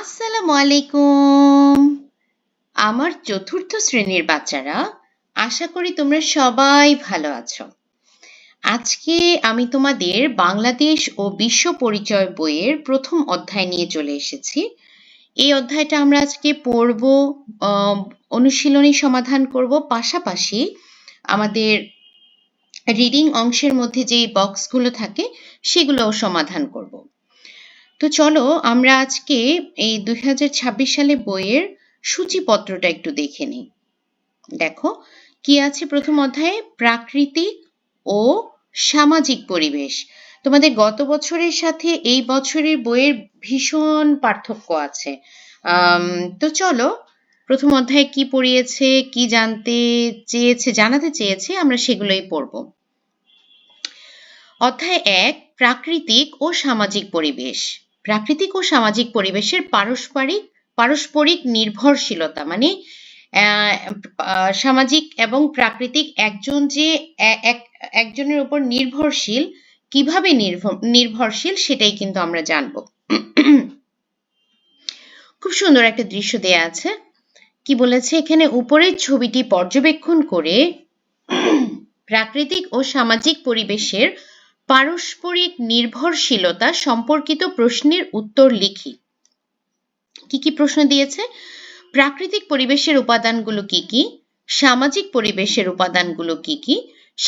আসসালামু আলাইকুম। আমার চতুর্থ শ্রেণীর বাচ্চারা, আশা করি তোমরা সবাই ভালো আছো। আজকে আমি তোমাদের বাংলাদেশ ও বিশ্ব পরিচয় বইয়ের প্রথম অধ্যায় নিয়ে চলে এসেছি। এই অধ্যায়টা আমরা আজকে পড়ব, অনুশীলনী সমাধান করব, পাশাপাশি আমাদের রিডিং অংশের মধ্যে যে বক্সগুলো থাকে সেগুলোও সমাধান করব। তো চলো আমরা আজকে এই 2026 সালে বইয়ের সূচিপত্রটা একটু দেখে নিই। দেখো কি আছে প্রথম অধ্যায়ে, প্রাকৃতিক ও সামাজিক পরিবেশ। তোমাদের গত বছরের সাথে এই বছরের বইয়ের ভীষণ পার্থক্য আছে। তো চলো প্রথম অধ্যায়ে কি পড়িয়েছে, কি জানাতে চেয়েছে আমরা সেগুলোই পড়ব। অধ্যায় 1, প্রাকৃতিক ও সামাজিক পরিবেশ। প্রাকৃতিক ও সামাজিক পরিবেশের পারস্পরিক নির্ভরশীলতা, মানে সামাজিক এবং প্রাকৃতিক একজনের উপর নির্ভরশীল, কিভাবে নির্ভরশীল সেটাই কিন্তু আমরা জানব। খুব সুন্দর একটা দৃশ্য দেয়া আছে। কি বলেছে এখানে, উপরের ছবিটি পর্যবেক্ষণ করে প্রাকৃতিক ও সামাজিক পরিবেশের পারস্পরিক নির্ভরশীলতা সম্পর্কিত প্রশ্নের উত্তর লিখি। কি কি প্রশ্ন দিয়েছে? প্রাকৃতিক পরিবেশের উপাদানগুলো কি কি? সামাজিক পরিবেশের উপাদানগুলো কি কি?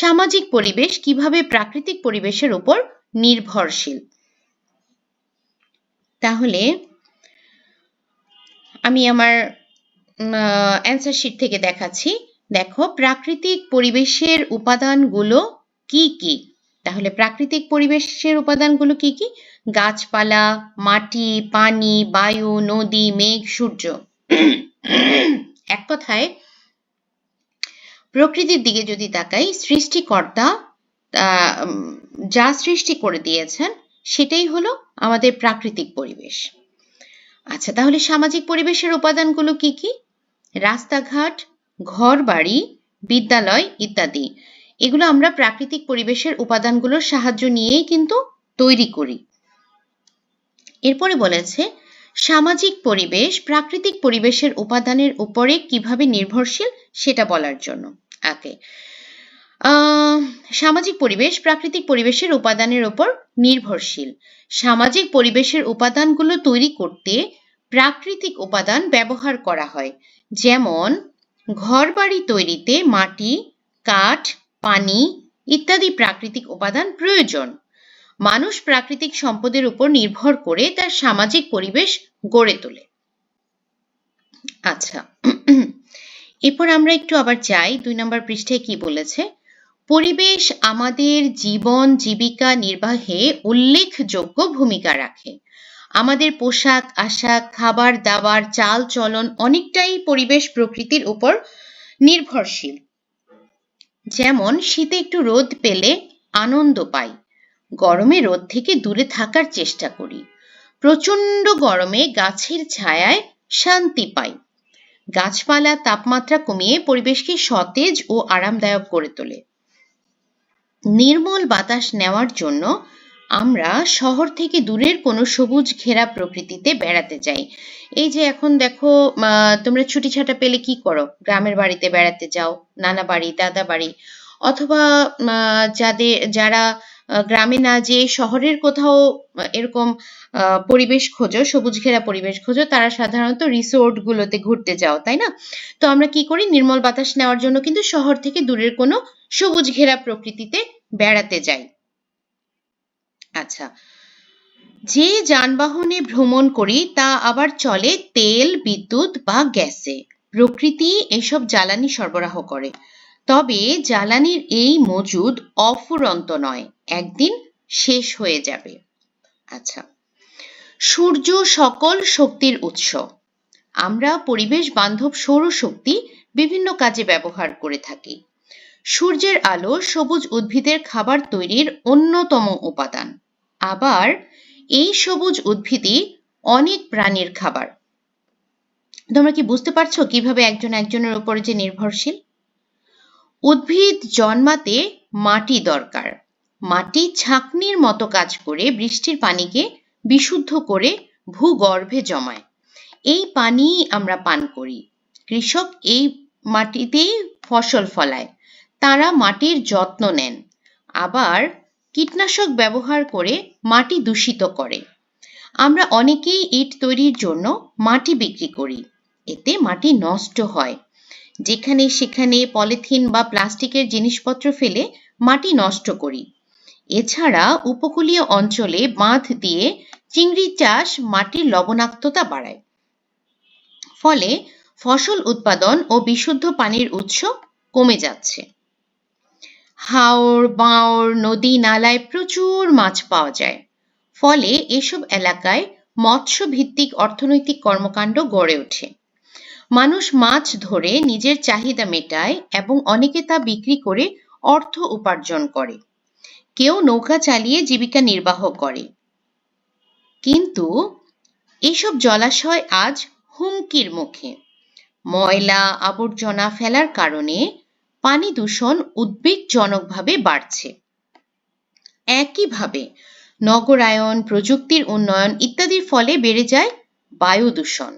সামাজিক পরিবেশ কিভাবে প্রাকৃতিক পরিবেশের উপর নির্ভরশীল? তাহলে আমি আমার অ্যান্সার শিট থেকে দেখাচ্ছি। দেখো, প্রাকৃতিক পরিবেশের উপাদানগুলো কি কি? তাহলে প্রাকৃতিক পরিবেশের উপাদানগুলো কি কি? গাছপালা, মাটি, পানি, বায়ু, নদী, মেঘ, সূর্য। এক কথায় প্রকৃতির দিকে যদি তাকাই, সৃষ্টিকর্তা যা সৃষ্টি করে দিয়েছেন সেটাই হলো আমাদের প্রাকৃতিক পরিবেশ। আচ্ছা, তাহলে সামাজিক পরিবেশের উপাদানগুলো কি কি? রাস্তাঘাট, ঘরবাড়ি, বিদ্যালয় ইত্যাদি। এগুলো আমরা প্রাকৃতিক পরিবেশের উপাদানগুলোর সাহায্য নিয়েই কিন্তু তৈরি করি। এরপরে বলেছে সামাজিক পরিবেশ প্রাকৃতিক পরিবেশের উপাদানের উপরে কিভাবে নির্ভরশীল সেটা বলার জন্য। সামাজিক পরিবেশ প্রাকৃতিক পরিবেশের উপাদানের উপর নির্ভরশীল। সামাজিক পরিবেশের উপাদানগুলো তৈরি করতে প্রাকৃতিক উপাদান ব্যবহার করা হয়। যেমন ঘরবাড়ি তৈরিতে মাটি, কাঠ, পানি ইত্যাদি প্রাকৃতিক উপাদান প্রয়োজন। মানুষ প্রাকৃতিক সম্পদের উপর নির্ভর করে তার সামাজিক পরিবেশ গড়ে তোলে। আচ্ছা, এরপর আমরা একটু আবার যাই 2 নম্বর পৃষ্ঠায় কি বলেছে। পরিবেশ আমাদের জীবন জীবিকা নির্বাহে উল্লেখযোগ্য ভূমিকা রাখে। আমাদের পোশাক আশাক, খাবার দাবার, চাল চলন অনেকটাই পরিবেশ প্রকৃতির উপর নির্ভরশীল। যেমন শীতে একটু রোদ পেলে আনন্দ পাই, গরমে রোদ থেকে দূরে থাকার চেষ্টা করি। প্রচণ্ড গরমে গাছের ছায়ায় শান্তি পাই। গাছপালা তাপমাত্রা কমিয়ে পরিবেশকে সতেজ ও আরামদায়ক করে তোলে। নির্মল বাতাস নেওয়ার জন্য আমরা শহর থেকে দূরের কোনো সবুজ ঘেরা প্রকৃতিতে বেড়াতে যাই। এই যে এখন দেখো, তোমরা ছুটি ছাটা পেলে কি করো? গ্রামের বাড়িতে বেড়াতে যাও, নানা বাড়ি, দাদা বাড়ি, অথবা যারা গ্রামে না যেয়ে শহরের কোথাও এরকম পরিবেশ খোঁজো, সবুজ ঘেরা পরিবেশ খোঁজো, তারা সাধারণত রিসোর্ট গুলোতে ঘুরতে যাও, তাই না? তো আমরা কি করি? নির্মল বাতাস নেওয়ার জন্য কিন্তু শহর থেকে দূরের কোনো সবুজ ঘেরা প্রকৃতিতে বেড়াতে যাই। আচ্ছা, যে যানবাহনে ভ্রমণ করি তা আবার চলে তেল, বিদ্যুৎ বা গ্যাসে। প্রকৃতি এসব জ্বালানি সরবরাহ করে, তবে জ্বালানির এই মজুদ অফুরন্ত নয়, একদিন শেষ হয়ে যাবে। আচ্ছা, সূর্য সকল শক্তির উৎস। আমরা পরিবেশ বান্ধব সৌরশক্তি বিভিন্ন কাজে ব্যবহার করে থাকি। সূর্যের আলো সবুজ উদ্ভিদের খাবার তৈরির অন্যতম উপাদান। আবার এই সবুজ উদ্ভিদই অনেক প্রাণীর খাবার। তোমরা কি বুঝতে পারছো কিভাবে একজন একজনের উপরে যে নির্ভরশীল? উদ্ভিদ জন্মাতে মাটি দরকার। মাটি ছাঁকনির মতো কাজ করে বৃষ্টির পানিকে বিশুদ্ধ করে ভূগর্ভে জমায়। এই পানি আমরা পান করি। কৃষক এই মাটিতেই ফসল ফলায়। তারা মাটির যত্ন নেন, আবার কীটনাশক ব্যবহার করে মাটি দূষিত করে। আমরা অনেকেই ইট তৈরির জন্য মাটি বিক্রি করি। এতে মাটি নষ্ট হয়। যেখানে সেখানে পলিথিন বা প্লাস্টিকের জিনিসপত্র ফেলে মাটি নষ্ট করি। এছাড়া উপকূলীয় অঞ্চলে বাঁধ দিয়ে চিংড়ি চাষ মাটির লবণাক্ততা বাড়ায়। ফলে ফসল উৎপাদন ও বিশুদ্ধ পানির উৎস কমে যাচ্ছে। হাওর, বাঁওড়, নদী নালায় প্রচুর মাছ পাওয়া যায়। ফলে এসব এলাকায় মৎস্য ভিত্তিক অর্থনৈতিক কর্মকাণ্ড গড়ে ওঠে। মানুষ মাছ ধরে নিজের চাহিদা মেটায় এবং অনেকে তা বিক্রি করে অর্থ উপার্জন করে। কেউ নৌকা চালিয়ে জীবিকা নির্বাহ করে। কিন্তু এইসব জলাশয় আজ হুমকির মুখে। ময়লা আবর্জনা ফেলার কারণে পানি দূষণ উদ্বেগজনকভাবে বাড়ছে। একইভাবে নগরায়ন, প্রযুক্তির উন্নয়ন ইত্যাদির ফলে বেড়ে যায় বায়ু দূষণ।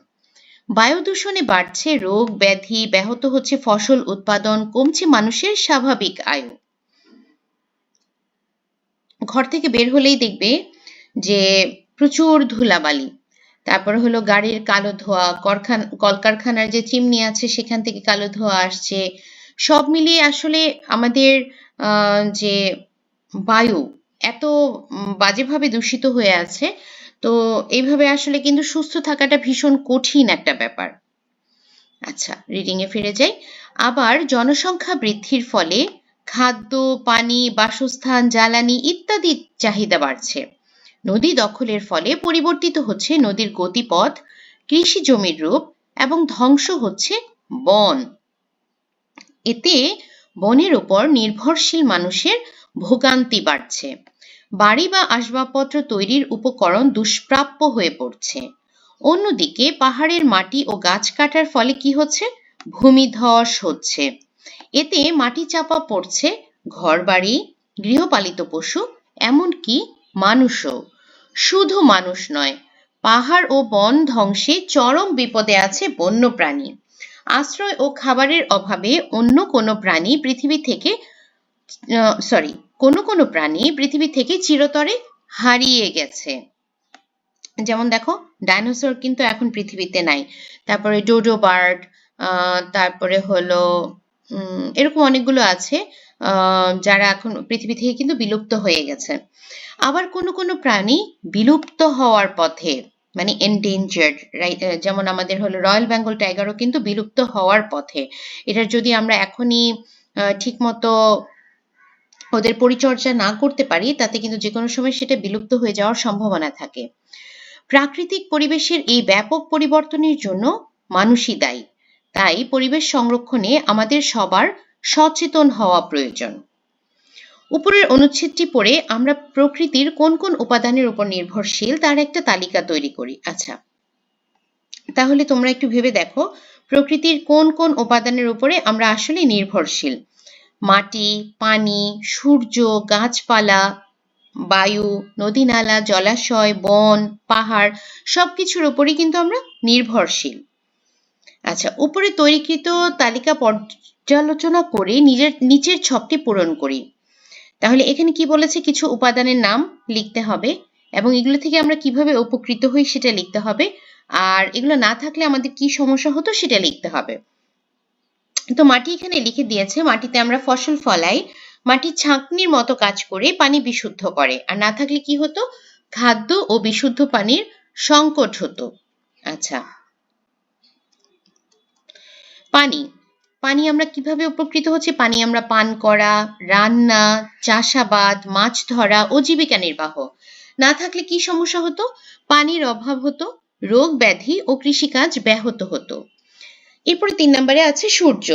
বায়ু দূষণে বাড়ছে রোগ ব্যাধি, ব্যাহত হচ্ছে ফসল উৎপাদন, কমছে মানুষের স্বাভাবিক আয়ু। ঘর থেকে বের হলেই দেখবে যে প্রচুর ধুলাবালি, তারপরে হলো গাড়ির কালো ধোঁয়া, কলকারখানার যে চিমনি আছে সেখান থেকে কালো ধোঁয়া আসছে। সব মিলিয়ে আসলে আমাদের যে বায়ু এত বাজেভাবে দূষিত হয়ে আছে, তো এইভাবে আসলে কিন্তু সুস্থ থাকাটা ভীষণ কঠিন একটা ব্যাপার। আচ্ছা, রিডিংয়ে ফিরে যাই। আবার জনসংখ্যা বৃদ্ধির ফলে খাদ্য, পানি, বাসস্থান, জ্বালানি ইত্যাদির চাহিদা বাড়ছে। নদী দখলের ফলে পরিবর্তিত হচ্ছে নদীর গতিপথ, কৃষি জমির রূপ এবং ধ্বংস হচ্ছে বন। এতে বনের উপর নির্ভরশীল মানুষের ভোগান্তি বাড়ছে। বাড়ি বা আসবাবপত্র তৈরির উপকরণ দুষ্প্রাপ্য হয়ে পড়ছে। অন্যদিকে পাহাড়ের মাটি ও গাছ কাটার ফলে কি হচ্ছে? ভূমিধস হচ্ছে। এতে মাটি চাপা পড়ছে ঘরবাড়ি, গৃহপালিত পশু, এমনকি মানুষও। শুধু মানুষ নয়, পাহাড় ও বন ধ্বংসে চরম বিপদে আছে বন্যপ্রাণী। আশ্রয় ও খাবারের অভাবে কোনো কোনো প্রাণী পৃথিবী থেকে চিরতরে হারিয়ে গেছে। যেমন দেখো, ডাইনোসর কিন্তু এখন পৃথিবীতে নাই। তারপরে ডোডো বার্ড, তারপরে হলো এরকম অনেকগুলো আছে যারা এখন পৃথিবী থেকে কিন্তু বিলুপ্ত হয়ে গেছে। আবার কোনো প্রাণী বিলুপ্ত হওয়ার পথে, মানে এন্ডেঞ্জার্ড, রাইট? যেমন আমাদের হলো রয়্যাল বেঙ্গল টাইগারও কিন্তু বিলুপ্ত হওয়ার পথে। এটার যদি আমরা এখনই ঠিকমতো ওদের পরিচর্যা না করতে পারি, তাতে কিন্তু যে কোনো সময় সেটা বিলুপ্ত হয়ে যাওয়ার সম্ভাবনা থাকে। প্রাকৃতিক পরিবেশের এই ব্যাপক পরিবর্তনের জন্য মানুষই দায়ী। তাই পরিবেশ সংরক্ষণে আমাদের সবার সচেতন হওয়া প্রয়োজন। উপরের অনুচ্ছেদটি পড়ে আমরা প্রকৃতির কোন কোন উপাদানের উপর নির্ভরশীল তার একটা তালিকা তৈরি করি। আচ্ছা, তাহলে তোমরা একটু ভেবে দেখো, প্রকৃতির কোন কোন উপাদানের উপরে আমরা আসলে নির্ভরশীল। মাটি, পানি, সূর্য, গাছপালা, বায়ু, নদী-নালা, জলাশয়, বন, পাহাড় সবকিছুর উপরই কিন্তু আমরা নির্ভরশীল। আচ্ছা, উপরে তৈরিকৃত তালিকা পর্যালোচনা করে নিচের ছকটি পূরণ করি। তাহলে এখানে কি বলেছে? কিছু উপাদানের নাম লিখতে হবে এবং এগুলো থেকে আমরা কিভাবে উপকৃত হই সেটা লিখতে হবে, আর এগুলো না থাকলে আমাদের কি সমস্যা হতো সেটা লিখতে হবে। তো মাটি এখানে লিখে দিয়েছে, মাটিতে আমরা ফসল ফলাই, মাটি ছাঁকনির মতো কাজ করে পানি বিশুদ্ধ করে, আর না থাকলে কি হতো? খাদ্য ও বিশুদ্ধ পানির সংকট হতো। আচ্ছা, পানি আমরা কিভাবে উপকৃত হচ্ছি? পানি আমরা পান করা, রান্না, চাষাবাদ, মাছ ধরা ও জীবিকা নির্বাহ। না থাকলে কি সমস্যা হতো? পানির অভাব হতো, রোগ ব্যাধি ও কৃষিকাজ ব্যাহত হতো। এরপরে 3 নম্বরে আছে সূর্য।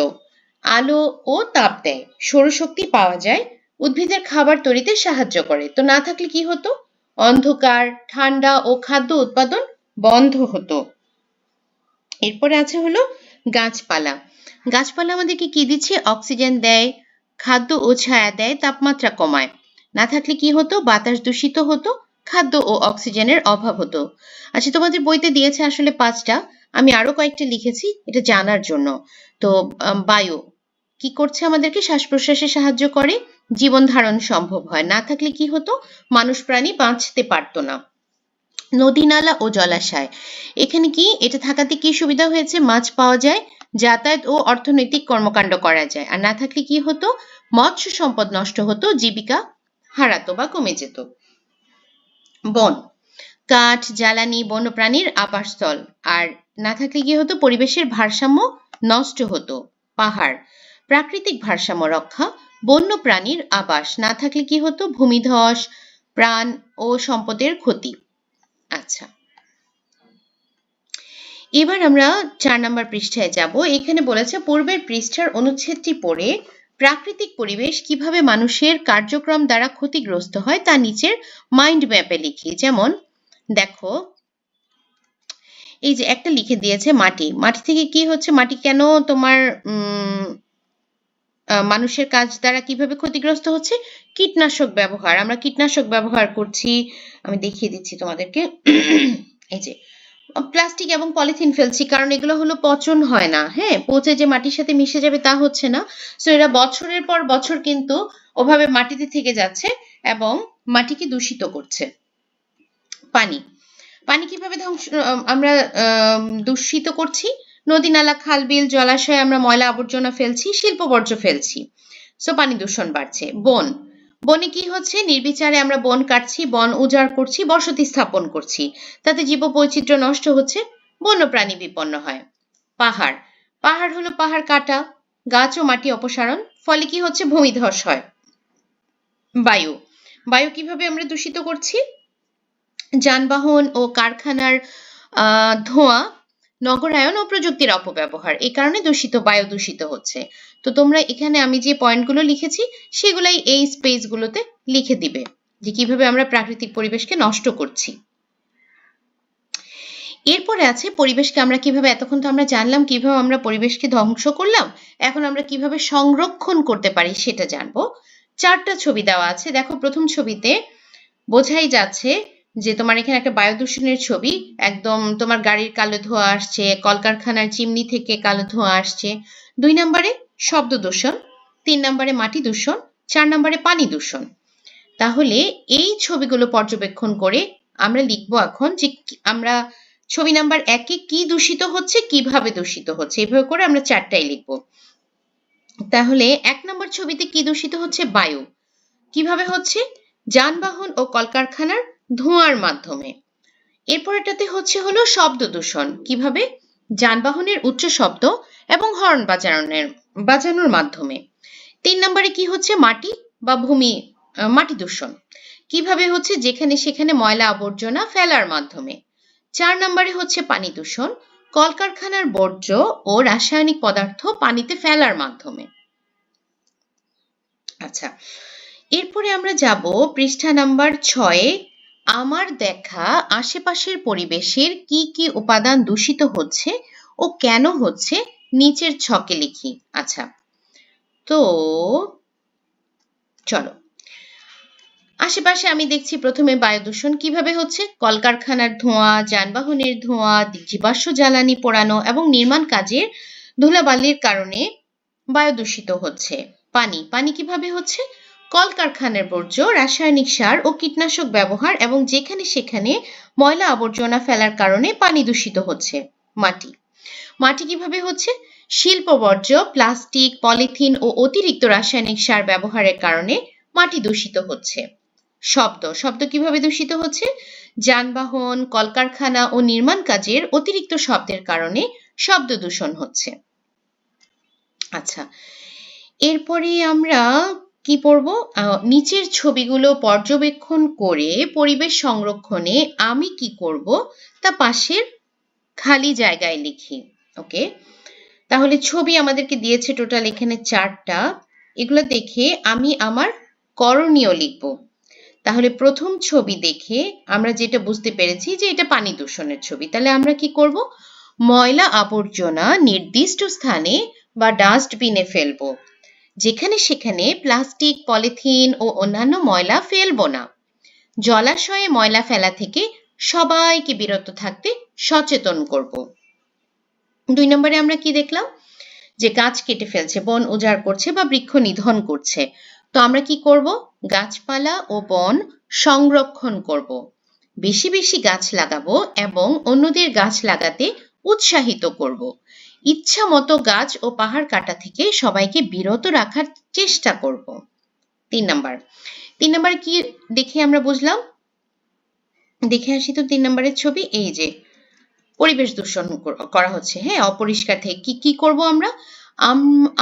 আলো ও তাপ দেয়, সৌরশক্তি পাওয়া যায়, উদ্ভিদের খাবার তৈরিতে সাহায্য করে। তো না থাকলে কি হতো? অন্ধকার, ঠান্ডা ও খাদ্য উৎপাদন বন্ধ হতো। এরপরে আছে হলো গাছপালা। গাছপালা আমাদেরকে কি দিচ্ছে? অক্সিজেন দেয়, খাদ্য ও ছায়া দেয়, তাপমাত্রা কমায়। না থাকলে কি হতো? বাতাস দূষিত হতো, খাদ্য ও অক্সিজেনের অভাব হতো। আচ্ছা, তোমাদের বইতে দিয়েছে আসলে 5টা। আমি আরো কয়েকটা লিখেছি এটা জানার জন্য। তো বায়ু কি করছে, আমাদেরকে শ্বাস প্রশ্বাসে সাহায্য করে, জীবন ধারণ সম্ভব হয়, না থাকলে কি হতো, মানুষ প্রাণী বাঁচতে পারতো না। নদী নালা ও জলাশয়, এখানে কি এটা থাকাতে কি সুবিধা হয়েছে, মাছ পাওয়া যায়, যাতায়াত ও অর্থনৈতিক কর্মকাণ্ড করা যায়, আর না থাকলে কি হতো, মৎস্য সম্পদ নষ্ট হতো, জীবিকা হারাতো বা কমে যেত। বন, কাঠ, জ্বালানি, বন্যপ্রাণীর আবাসস্থল, আর না থাকলে কি হতো, পরিবেশের ভারসাম্য নষ্ট হতো। পাহাড়, প্রাকৃতিক ভারসাম্য রক্ষা, বন্যপ্রাণীর আবাস, না থাকলে কি হতো, ভূমিধস, প্রাণ ও সম্পদের ক্ষতি। আচ্ছা, এবার আমরা 4 নম্বর পৃষ্ঠায় যাব। এখানে বলেছে পূর্বের পৃষ্ঠার অনুচ্ছেদটি পড়ে প্রাকৃতিক পরিবেশ কিভাবে মানুষের কার্যক্রম দ্বারা ক্ষতিগ্রস্ত হয় তা নিচের মাইন্ড ম্যাপে লিখি। যেমন দেখো, এই যে একটা লিখে দিয়েছে মাটি, মাটি থেকে কি হচ্ছে, মাটি কেন তোমার মানুষের কাজ দ্বারা কিভাবে ক্ষতিগ্রস্ত হচ্ছে, কীটনাশক ব্যবহার, আমরা কীটনাশক ব্যবহার করছি, আমি দেখিয়ে দিচ্ছি তোমাদেরকে। এই যে প্লাস্টিক এবং পলিথিন ফেলছি, কারণ এগুলো হলো পচন হয় না, হ্যাঁ, পচে যে মাটির সাথে মিশে যাবে তা হচ্ছে না। সো এরা বছরের পর বছর কিন্তু ওভাবে মাটিতে থেকে যাচ্ছে এবং মাটিকে দূষিত করছে। পানি, পানি কিভাবে আমরা দূষিত করছি, নদী নালা, খাল বিল, জলাশয়ে আমরা ময়লা আবর্জনা ফেলছি, শিল্প বর্জ্য ফেলছি, সো পানি দূষণ বাড়ছে। বন, বনে কি হচ্ছে, নির্বিচারে আমরা বন কাটছি, বন উজাড় করছি, বসতি স্থাপন করছি, তাতে জীববৈচিত্র্য নষ্ট হচ্ছে, বন্যপ্রাণী বিপন্ন হয়। পাহাড়, পাহাড় হলো পাহাড় কাটা, গাছ ও মাটি অপসারণ, ফলে কি হচ্ছে, ভূমিধস হয়। বায়ু, বায়ু কিভাবে আমরা দূষিত করছি, যানবাহন ও কারখানার ধোঁয়া, নগরায়ন ও প্রযুক্তির অপব্যবহার, এই কারণে দূষিত বায়ু দূষিত হচ্ছে। তো তোমরা এখানে আমি যে পয়েন্টগুলো লিখেছি সেগুলাই এই স্পেসগুলোতে লিখে দিবে যে কিভাবে আমরা প্রাকৃতিক পরিবেশকে নষ্ট করছি। এরপরে আছে পরিবেশকে আমরা কিভাবে, এতক্ষণ তো আমরা জানলাম কিভাবে আমরা পরিবেশকে ধ্বংস করলাম, এখন আমরা কিভাবে সংরক্ষণ করতে পারি সেটা জানবো। 4টা ছবি দেওয়া আছে, দেখো প্রথম ছবিতে বোঝাই যাচ্ছে যে তোমার এখানে একটা বায়ু দূষণের ছবি, একদম তোমার গাড়ির কালো ধোঁয়া আসছে, কলকারখানার চিমনি থেকে কালো ধোঁয়া আসছে। 2 নম্বরে শব্দ দূষণ, 3 নম্বরে মাটি দূষণ, 4 নম্বরে পানি দূষণ। তাহলে এই ছবিগুলো পর্যবেক্ষণ করে আমরা লিখবো এখন যে আমরা ছবি নাম্বার 1-এ কি দূষিত হচ্ছে, কিভাবে দূষিত হচ্ছে, এভাবে করে আমরা 4টাই লিখবো। তাহলে 1 নম্বর ছবিতে কি দূষিত হচ্ছে, বায়ু, কিভাবে হচ্ছে, যানবাহন ও কলকারখানার ধোঁয়ার মাধ্যমে। এরপরেটাতে হচ্ছে হলো শব্দ দূষণ, কিভাবে, যানবাহনের উচ্চ শব্দ এবং হর্ন বাজানোর মাধ্যমে। 3 নম্বরে কি হচ্ছে, মাটি বা ভূমি, মাটি দূষণ, কিভাবে হচ্ছে, যেখানে সেখানে ময়লা আবর্জনা ফেলার মাধ্যমে। 4 নম্বরে হচ্ছে পানি দূষণ, কলকারখানার বর্জ্য ও রাসায়নিক পদার্থ পানিতে ফেলার মাধ্যমে। আচ্ছা, এরপরে আমরা যাব পৃষ্ঠা নাম্বার 6-এ, আমার দেখা আশেপাশের পরিবেশের কি কি উপাদান দূষিত হচ্ছে ও কেন হচ্ছে নিচের ছকে লিখি। আচ্ছা, তো চলো, আশেপাশে আমি দেখছি প্রথমে বায়ু দূষণ কিভাবে হচ্ছে, কলকারখানার ধোঁয়া, যানবাহনের ধোঁয়া, জীবাশ্ম জ্বালানি পোড়ানো এবং নির্মাণ কাজের ধুলাবালির কারণে বায়ু দূষিত হচ্ছে। পানি, পানি কিভাবে হচ্ছে, কলকারখানার বর্জ্য, রাসায়নিক সার ও কীটনাশক ব্যবহার এবং যেখানে সেখানে ময়লা আবর্জনা ফেলার কারণে পানি দূষিত হচ্ছে। মাটি, মাটি কিভাবে হচ্ছে, শিল্প বর্জ্য, প্লাস্টিক, পলিথিন ও অতিরিক্ত রাসায়নিক সার ব্যবহারের কারণে মাটি দূষিত হচ্ছে। শব্দ, শব্দ কিভাবে দূষিত হচ্ছে, যানবাহন, কলকারখানা ও নির্মাণ কাজের অতিরিক্ত শব্দের কারণে শব্দ দূষণ হচ্ছে। আচ্ছা, এরপরে আমরা কি পড়ব, নিচের ছবিগুলো পর্যবেক্ষণ করে পরিবেশ সংরক্ষণে আমি কি করব তা পাশের খালি জায়গায় লিখি। ওকে, তাহলে ছবি আমাদেরকে দিয়েছে টোটাল এখানে 4টা, এগুলো দেখে আমি আমার করণীয় লিখব। তাহলে প্রথম ছবি দেখে আমরা যেটা বুঝতে পেরেছি যে এটা পানি দূষণের ছবি, তাহলে আমরা কি করব, ময়লা আবর্জনা নির্দিষ্ট স্থানে বা ডাস্টবিনে ফেলবো, যেখানে সেখানে প্লাস্টিক, পলিথিন ও অন্যান্য ময়লা ফেলবো না। জলাশয়ে ময়লা ফেলা থেকে সবাইকে বিরত থাকতে সচেতন করব। 2 নম্বরে আমরা কি দেখলাম, যে গাছ কেটে ফেলছে, বন উজাড় করছে বা বৃক্ষ নিধন করছে। তো আমরা কি করব, গাছপালা ও বন সংরক্ষণ করব, বেশি বেশি গাছ লাগাবো এবং অন্যদের গাছ লাগাতে উৎসাহিত করব। ইচ্ছা মতো গাছ ও পাহাড় কাটা থেকে সবাইকে বিরত রাখার চেষ্টা করব। 3 নাম্বার কি দেখে আমরা বুঝলাম, দেখে আসি তো 3 নাম্বারের ছবি। এই যে পরিবেশ দূষণ করা হচ্ছে, হ্যাঁ, অপরিষ্কার থেকে কি করব আমরা,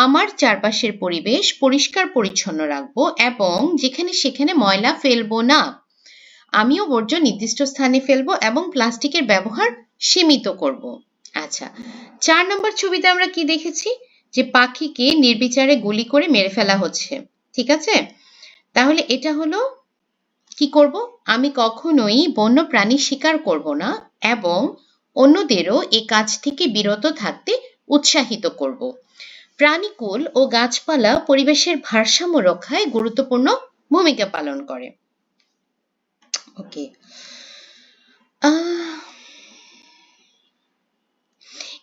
আমার চারপাশের পরিবেশ পরিষ্কার পরিচ্ছন্ন রাখবো এবং যেখানে সেখানে ময়লা ফেলবো না। আমিও বর্জ্য নির্দিষ্ট স্থানে ফেলবো এবং প্লাস্টিকের ব্যবহার সীমিত করব। আচ্ছা, 4 নম্বর ছবিতে আমরা কি দেখেছি, যে পাখিকে নির্বিচারে গুলি করে মেরে ফেলা হচ্ছে, ঠিক আছে। তাহলে এটা হলো কি করব, আমি কখনোই বন্য প্রাণী শিকার করব না এবং অন্যদেরও এই কাজ থেকে বিরত থাকতে উৎসাহিত করব। প্রাণীকুল ও গাছপালা পরিবেশের ভারসাম্য রক্ষায় গুরুত্বপূর্ণ ভূমিকা পালন করে। ওকে,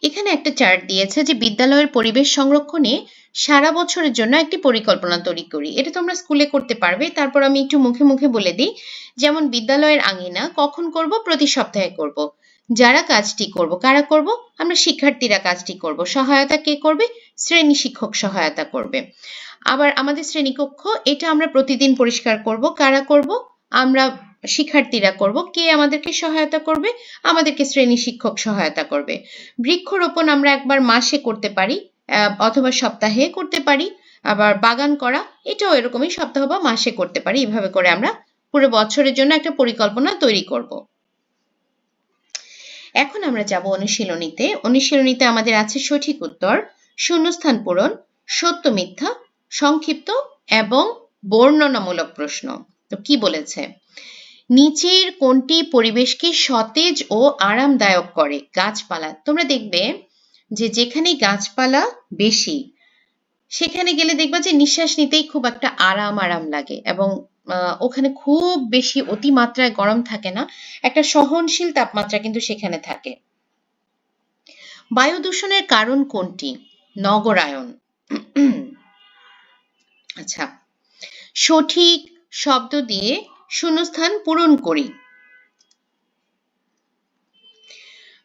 এখানে একটা চার্ট দিয়েছে যে বিদ্যালয়ের পরিবেশ সংরক্ষণে সারা বছরের জন্য একটি পরিকল্পনা তৈরি করি। এটা তোমরা স্কুলে করতে পারবে। তারপর আমি একটু মুখে মুখে বলে দিই, যেমন বিদ্যালয়ের আঙিনা কখন করব, প্রতি সপ্তাহে করব। যারা কাজটি করব, কারা করব, আমরা শিক্ষার্থীরা কাজটি করব। সহায়তা কে করবে, শ্রেণী শিক্ষক সহায়তা করবে। আবার আমাদের শ্রেণীকক্ষ, এটা আমরা প্রতিদিন পরিষ্কার করব। কারা করব, আমরা শিক্ষার্থীরা করব। কে আমাদেরকে সহায়তা করবে, আমাদেরকে শ্রেণী শিক্ষক সহায়তা করবে। বৃক্ষরোপণ আমরা একবার মাসে করতে পারি অথবা সপ্তাহে করতে পারি। আবার বাগান করা, এটাও এরকমই সপ্তাহ বা মাসে করতে পারি। এভাবে করে আমরা পুরো বছরের জন্য একটা পরিকল্পনা তৈরি করব। এখন আমরা যাব অনুশীলনীতে। অনুশীলনীতে আমাদের আছে সঠিক উত্তর, শূন্যস্থান পূরণ, সত্য মিথ্যা, সংক্ষিপ্ত এবং বর্ণনামূলক প্রশ্ন। তো কি বলেছে, নিচের কোনটি পরিবেশকে সতেজ ও আরামদায়ক করে? গাছপালা। তোমরা দেখবে যে যেখানে গাছপালা বেশি সেখানে গেলে দেখবা যে নিঃশ্বাস নিতেই খুব একটা আরাম লাগে এবং ওখানে খুব বেশি অতিমাত্রায় গরম থাকে না, একটা সহনশীল তাপমাত্রা কিন্তু সেখানে থাকে। বায়ু দূষণের কারণ কোনটি? নগরায়ন। আচ্ছা, সঠিক শব্দ দিয়ে শূন্যস্থান পূরণ করি।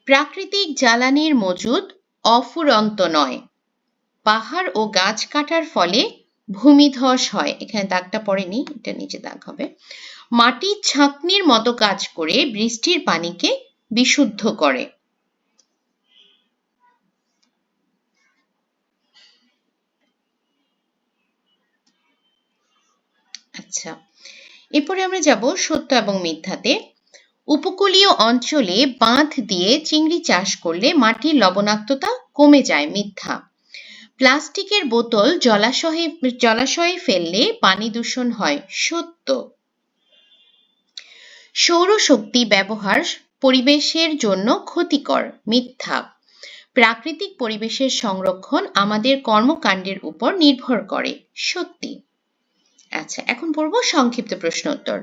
প্রাকৃতিক জ্বালানির মজুদ অফুরন্ত নয়। পাহাড় ও গাছ কাটার ফলে ভূমিধস হয়। এখানে দাগটা পড়েনি, এটা নিচে দাগ হবে। মাটি ছাঁকনির মতো কাজ করে বৃষ্টির পানিকে বিশুদ্ধ করে। আচ্ছা, এরপরে আমরা যাব সত্য এবং মিথ্যাতে। উপকূলীয় অঞ্চলে বাঁধ দিয়ে চিংড়ি চাষ করলে মাটির লবণাক্ততা কমে যায়। মিথ্যা। প্লাস্টিকের বোতল জলাশয়ে ফেললে পানি দূষণ হয়। সত্য। সৌরশক্তি ব্যবহার পরিবেশের জন্য ক্ষতিকর। মিথ্যা। প্রাকৃতিক পরিবেশের সংরক্ষণ আমাদের কর্মকাণ্ডের উপর নির্ভর করে। সত্যি। আচ্ছা, এখন পড়ব সংক্ষিপ্ত প্রশ্ন উত্তর।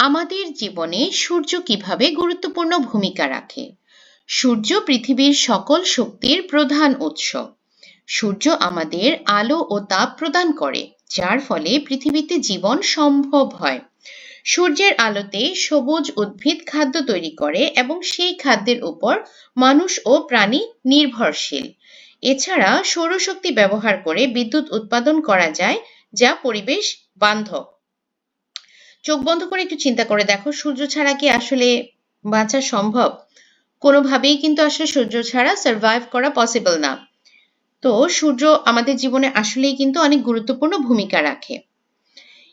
আমাদের জীবনে সূর্য কিভাবে গুরুত্বপূর্ণ ভূমিকা রাখে? সূর্য পৃথিবীর সকল শক্তির প্রধান উৎস। সূর্য আমাদের আলো ও তাপ প্রদান করে, যার ফলে পৃথিবীতে জীবন সম্ভব হয়। সূর্যের আলোতে সবুজ উদ্ভিদ খাদ্য তৈরি করে এবং সেই খাদ্যের উপর মানুষ ও প্রাণী নির্ভরশীল। এছাড়া সৌরশক্তি ব্যবহার করে বিদ্যুৎ উৎপাদন করা যায়, যা পরিবেশ বান্ধব। চোখ বন্ধ করে একটু চিন্তা করে দেখো, সূর্য ছাড়া কি আসলে বাঁচা সম্ভব? কোনোভাবেই কিন্তু আসলে সূর্য ছাড়া সার্ভাইভ করা পসিবল না। তো সূর্য আমাদের জীবনে আসলেই কিন্তু অনেক গুরুত্বপূর্ণ ভূমিকা রাখে।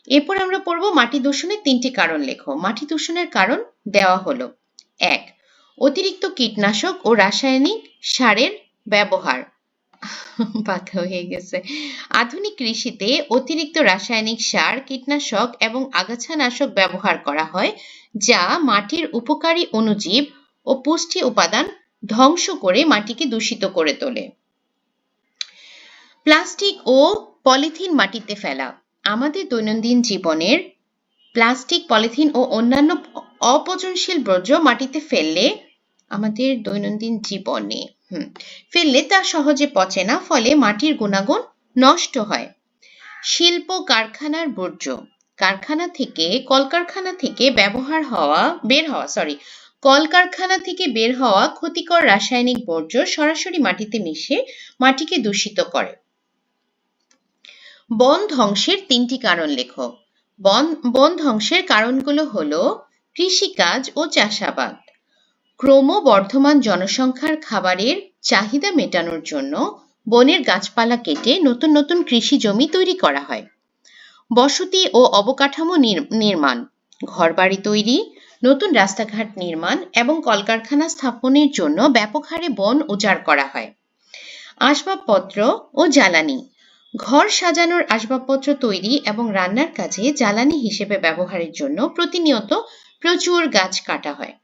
এরপর আমরা পড়ব মাটি দূষণের 3টি কারণ লেখো। মাটি দূষণের কারণ দেওয়া হলো: 1. অতিরিক্ত কীটনাশক ও রাসায়নিক সারের ব্যবহার। বাঁকা হয়ে গেছে। আধুনিক কৃষিতে অতিরিক্ত রাসায়নিক সার, কীটনাশক এবং আগাছানাশক ব্যবহার করা হয়, যা মাটির উপকারী অণুজীব ও পুষ্টি উপাদান ধ্বংস করে মাটিকে দূষিত করে তোলে। প্লাস্টিক ও পলিথিন মাটিতে ফেলা। আমাদের দৈনন্দিন জীবনের প্লাস্টিক, পলিথিন ও অন্যান্য অপচনশীল বর্জ্য মাটিতে ফেললে আমাদের দৈনন্দিন জীবনে ফেললে তা সহজে পচে না, ফলে মাটির গুণাগুণ নষ্ট হয়। শিল্প কারখানার বর্জ্য, কারখানা থেকে কলকারখানা থেকে কলকারখানা থেকে বের হওয়া ক্ষতিকর রাসায়নিক বর্জ্য সরাসরি মাটিতে মিশে মাটিকে দূষিত করে। বন ধ্বংসের 3টি কারণ লেখো। বন ধ্বংসের কারণগুলো হলো কৃষিকাজ ও চাষাবাদ, ক্রমবর্ধমান জনসংখ্যার খাবারের চাহিদা মেটানোর জন্য বনের গাছপালা কেটে নতুন নতুন কৃষি জমি তৈরি করা হয়, বসতি ও অবকাঠামো নির্মাণ, ঘরবাড়ি তৈরি, নতুন রাস্তাঘাট নির্মাণ এবং কলকারখানা স্থাপনের জন্য ব্যাপক হারে বন উজাড় করা হয়। আসবাবপত্র ও জ্বালানি, ঘর সাজানোর আসবাবপত্র তৈরি এবং রান্নার কাজে জ্বালানি হিসেবে ব্যবহারের জন্য প্রতিনিয়ত প্রচুর গাছ কাটা হয়।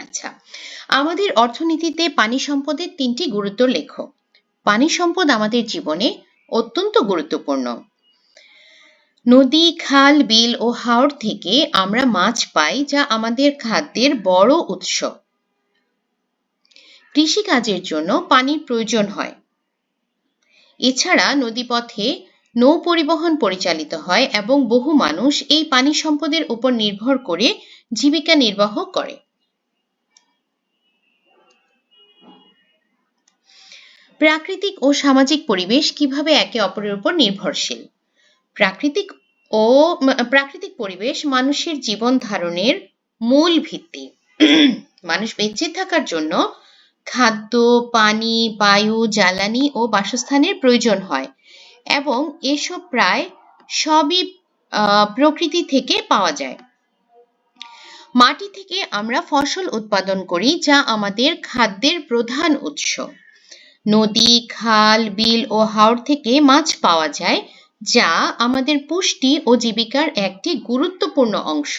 আচ্ছা, আমাদের অর্থনীতিতে পানি সম্পদের 3টি গুরুত্ব লেখো। পানি সম্পদ আমাদের জীবনে অত্যন্ত গুরুত্বপূর্ণ। নদী, খাল, বিল ও হাওর থেকে আমরা মাছ পাই, যা আমাদের খাদ্যের বড় উৎস। কৃষিকাজের জন্য পানির প্রয়োজন হয়। এছাড়া নদীপথে নৌ পরিবহন পরিচালিত হয় এবং বহু মানুষ এই পানি সম্পদের উপর নির্ভর করে জীবিকা নির্বাহ করে। প্রাকৃতিক ও সামাজিক পরিবেশ কিভাবে একে অপরের উপর নির্ভরশীল? প্রাকৃতিক পরিবেশ মানুষের জীবন ধারণের মূল ভিত্তি। মানুষ বেঁচে থাকার জন্য খাদ্য, পানি, বায়ু, জ্বালানি ও বাসস্থানের প্রয়োজন হয় এবং এসব প্রায় সবই প্রকৃতি থেকে পাওয়া যায়। মাটি থেকে আমরা ফসল উৎপাদন করি, যা আমাদের খাদ্যের প্রধান উৎস। নদী, খাল, বিল ও হাওর থেকে মাছ পাওয়া যায়, যা আমাদের পুষ্টি ও জীবিকার একটি গুরুত্বপূর্ণ অংশ।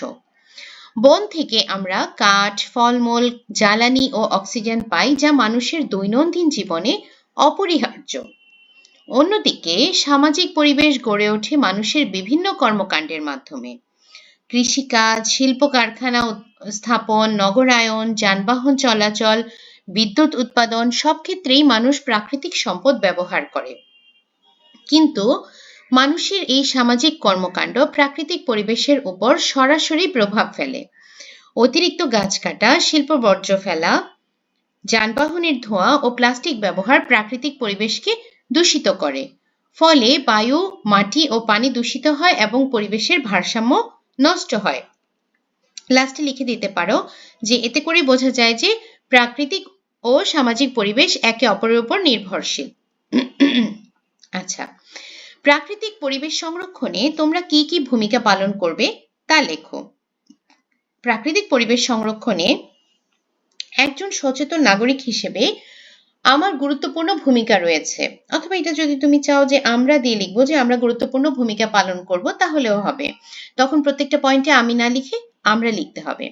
বন থেকে আমরা কাঠ, ফলমূল, জ্বালানি ও অক্সিজেন পাই, যা মানুষের দৈনন্দিন জীবনে অপরিহার্য। অন্যদিকে সামাজিক পরিবেশ গড়ে ওঠে মানুষের বিভিন্ন কর্মকাণ্ডের মাধ্যমে। কৃষিকাজ, শিল্প কারখানা স্থাপন, নগরায়ন, যানবাহন চলাচল, বিদ্যুৎ উৎপাদন সব ক্ষেত্রেই মানুষ প্রাকৃতিক সম্পদ ব্যবহার করে। কিন্তু মানুষের এই সামাজিক কর্মকাণ্ড প্রাকৃতিক পরিবেশের উপর সরাসরি প্রভাব ফেলে। অতিরিক্ত গাছ কাটা, শিল্প বর্জ্য ফেলা, যানবাহনের ধোঁয়া ও প্লাস্টিক ব্যবহার প্রাকৃতিক পরিবেশকে দূষিত করে। ফলে বায়ু, মাটি ও পানি দূষিত হয় এবং পরিবেশের ভারসাম্য নষ্ট হয়। লাস্টে লিখে দিতে পারো যে এতে করে বোঝা যায় যে প্রাকৃতিক ও সামাজিক পরিবেশ একে অপরের উপর নির্ভরশীল। আচ্ছা, প্রাকৃতিক পরিবেশ সংরক্ষণে তোমরা কি কি ভূমিকা পালন করবে তা লেখো। প্রাকৃতিক পরিবেশ সংরক্ষণে একজন সচেতন নাগরিক হিসেবে আমার গুরুত্বপূর্ণ ভূমিকা রয়েছে, অথবা এটা যদি তুমি চাও যে আমরা দিয়ে লিখবো যে আমরা গুরুত্বপূর্ণ ভূমিকা পালন করব, তাহলেও হবে। তখন প্রত্যেকটা পয়েন্টে আমি না লিখে আমরা লিখতে হবে।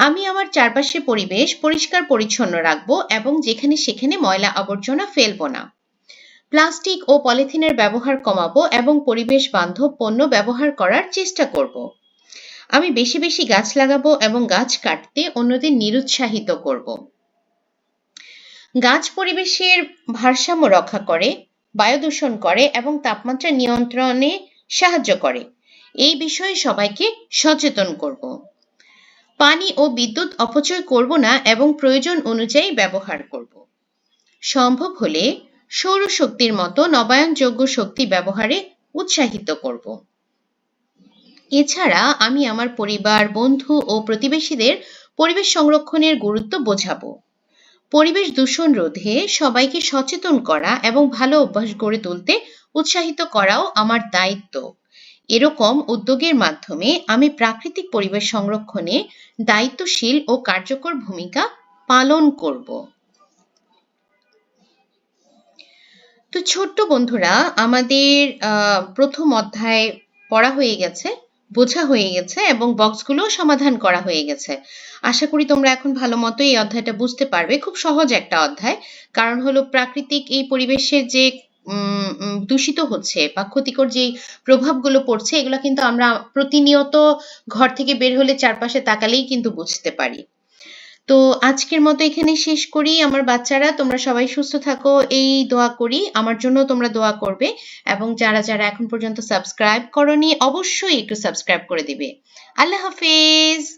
আমি আমার চারপাশের পরিবেশ পরিষ্কার পরিচ্ছন্ন রাখবো এবং যেখানে সেখানে ময়লা আবর্জনা ফেলবো না। প্লাস্টিক ও পলিথিনের ব্যবহার কমাবো এবং পরিবেশ বান্ধব পণ্য ব্যবহার করার চেষ্টা করব। আমি বেশি বেশি গাছ লাগাবো এবং গাছ কাটতে অন্যদের নিরুৎসাহিত করব। গাছ পরিবেশের ভারসাম্য রক্ষা করে, বায়ু দূষণ করে এবং তাপমাত্রা নিয়ন্ত্রণে সাহায্য করে। এই বিষয়ে সবাইকে সচেতন করব। পানি ও বিদ্যুৎ অপচয় করব না এবং প্রয়োজন অনুযায়ী ব্যবহার করব। সম্ভব হলে সৌরশক্তির মতো নবায়নযোগ্য শক্তি ব্যবহারে উৎসাহিত করব। এছাড়া আমি আমার পরিবার, বন্ধু ও প্রতিবেশীদের পরিবেশ সংরক্ষণের গুরুত্ব বোঝাবো। পরিবেশ দূষণ রোধে সবাইকে সচেতন করা এবং ভালো অভ্যাস গড়ে তুলতে উৎসাহিত করাও আমার দায়িত্ব। এরকম উদ্যোগের মাধ্যমে আমি প্রাকৃতিক পরিবেশ সংরক্ষণে দায়িত্বশীল ও কার্যকর ভূমিকা পালন করব। তো ছোট্ট বন্ধুরা, আমাদের প্রথম অধ্যায় পড়া হয়ে গেছে, বোঝা হয়ে গেছে এবং বক্সগুলো সমাধান করা হয়ে গেছে। আশা করি তোমরা এখন ভালো মতো এই অধ্যায়টা বুঝতে পারবে। খুব সহজ একটা অধ্যায়, কারণ হলো প্রাকৃতিক এই পরিবেশের যে দূষিত হচ্ছে বা ক্ষতিকর যে প্রভাবগুলো পড়ছে, এগুলো কিন্তু আমরা প্রতিনিয়ত ঘর থেকে বের হলে চারপাশে তাকালেই কিন্তু বুঝতে পারি। তো আজকের মতো এখানে শেষ করি। আমার বাচ্চারা, তোমরা সবাই সুস্থ থাকো এই দোয়া করি। আমার জন্য তোমরা দোয়া করবে এবং যারা যারা এখন পর্যন্ত সাবস্ক্রাইব করনি অবশ্যই একটু সাবস্ক্রাইব করে দিবে। আল্লাহ হাফেজ।